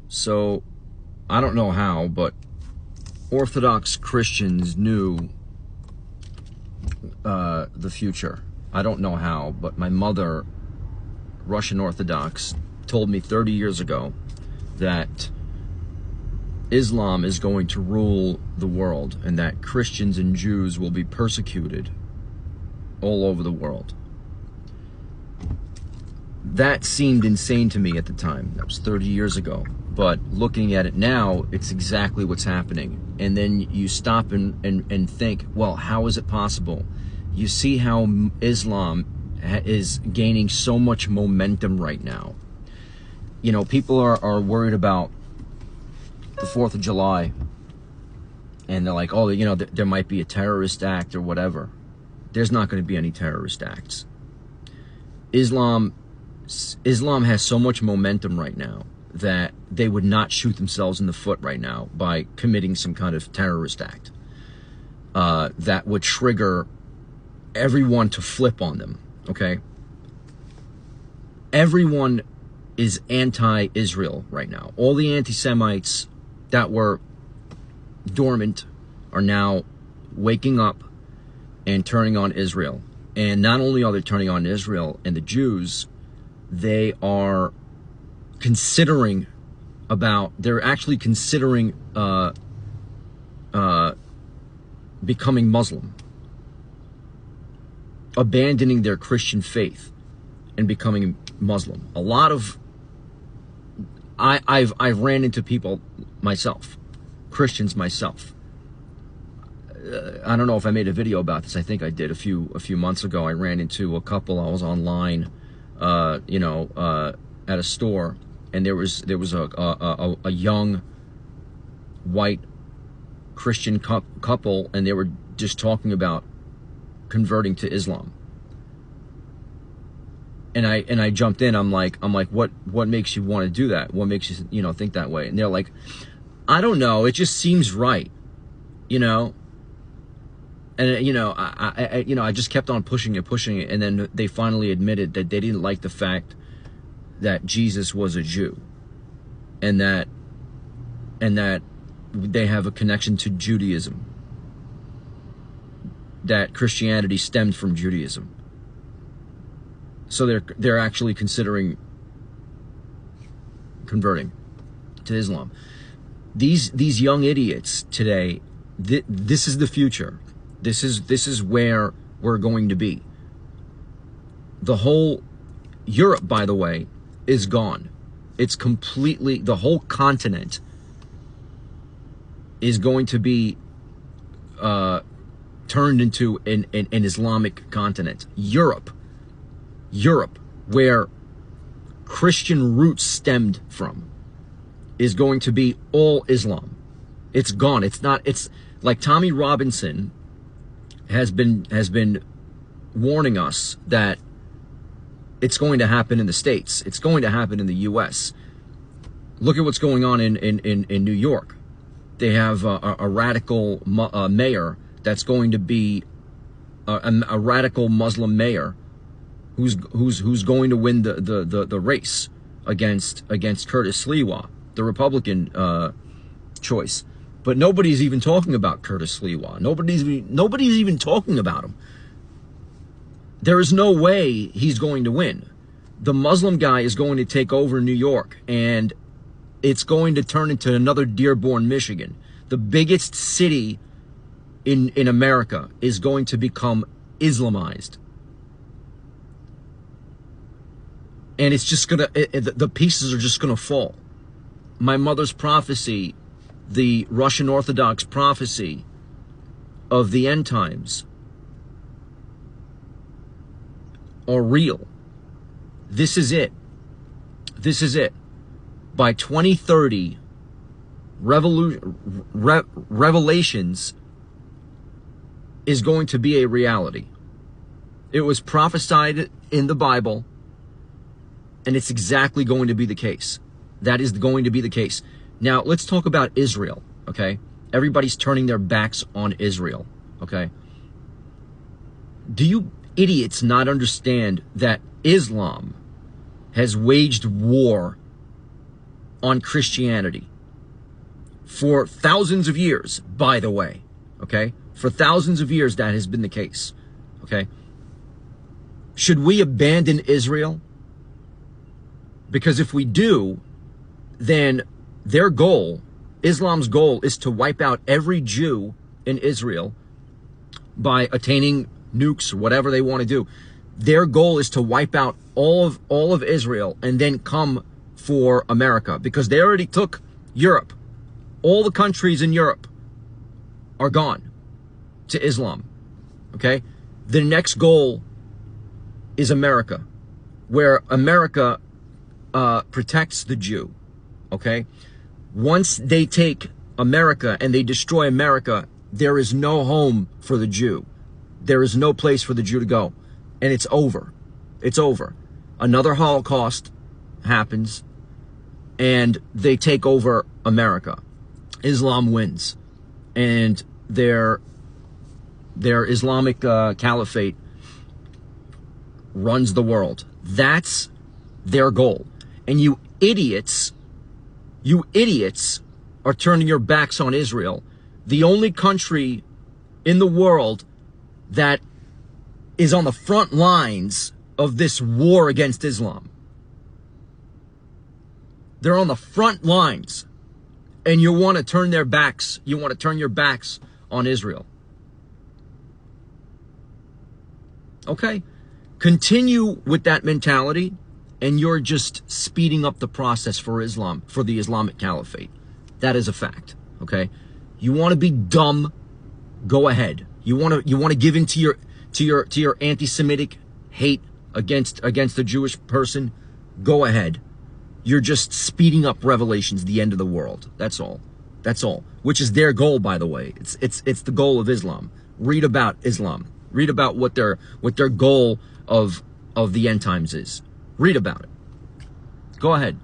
So, I don't know how, but Orthodox Christians knew the future. I don't know how, but my mother, Russian Orthodox, told me 30 years ago that Islam is going to rule the world and that Christians and Jews will be persecuted all over the world. That seemed insane to me at the time. That was 30 years ago. But looking at it now, it's exactly what's happening. And then you stop and think, well, how is it possible? You see how Islam is gaining so much momentum right now. You know, people are worried about the 4th of July. And they're like, oh, you know, there might be a terrorist act or whatever. There's not going to be any terrorist acts. Islam has so much momentum right now that they would not shoot themselves in the foot right now by committing some kind of terrorist act that would trigger everyone to flip on them, okay? Everyone is anti-Israel right now. All the anti-Semites that were dormant are now waking up and turning on Israel. And not only are they turning on Israel and the Jews, they are considering they're actually considering becoming Muslim, abandoning their Christian faith and becoming Muslim. A lot of I've ran into people myself, Christians myself. I don't know if I made a video about this. I think I did a few months ago. I ran into a couple. I was online, at a store, and there was a young white Christian couple, and they were just talking about converting to Islam. And I jumped in. I'm like, what makes you want to do that? What makes you think that way? And they're like, I don't know. It just seems right, And I just kept on pushing it, and then they finally admitted that they didn't like the fact that Jesus was a Jew, and that they have a connection to Judaism, that Christianity stemmed from Judaism. So they're actually considering converting to Islam. These young idiots today, this is the future. This is where we're going to be. The whole Europe, by the way, is gone. It's completely, the whole continent is going to be turned into an Islamic continent. Europe, where Christian roots stemmed from, is going to be all Islam. It's gone. It's like Tommy Robinson has been warning us that it's going to happen in the States. It's going to happen in the U.S. Look at what's going on in New York. They have a radical mayor that's going to be a radical Muslim mayor who's going to win the race against Curtis Sliwa, the Republican choice. But nobody's even talking about Curtis Sliwa. Nobody's even talking about him. There is no way he's going to win. The Muslim guy is going to take over New York, and it's going to turn into another Dearborn, Michigan. The biggest city in America is going to become Islamized. And it's just the pieces are just gonna fall. My mother's prophecy, the Russian Orthodox prophecy of the end times, are real. This is it. This is it. By 2030, Revelations is going to be a reality. It was prophesied in the Bible, and it's exactly going to be the case. That is going to be the case. Now, let's talk about Israel, okay? Everybody's turning their backs on Israel, okay? Do you idiots not understand that Islam has waged war on Christianity for thousands of years, by the way, okay? For thousands of years, that has been the case, okay? Should we abandon Israel? Because if we do, then their goal, Islam's goal, is to wipe out every Jew in Israel by attaining nukes or whatever they want to do. Their goal is to wipe out all of Israel and then come for America, because they already took Europe. All the countries in Europe are gone to Islam, okay? The next goal is America, where America protects the Jew, okay? Once they take America and they destroy America, there is no home for the Jew. There is no place for the Jew to go. And it's over. It's over. Another Holocaust happens and they take over America. Islam wins. And their Islamic caliphate runs the world. That's their goal. And you idiots are turning your backs on Israel, the only country in the world that is on the front lines of this war against Islam. They're on the front lines, and you want to turn their backs. You want to turn your backs on Israel. Okay? Continue with that mentality, and you're just speeding up the process for Islam, for the Islamic Caliphate. That is a fact. Okay? You want to be dumb? Go ahead. You want to give in to your anti-Semitic hate against the Jewish person? Go ahead. You're just speeding up Revelations, the end of the world. That's all. That's all. Which is their goal, by the way. It's the goal of Islam. Read about Islam. Read about what their goal of the end times is. Read about it. Go ahead.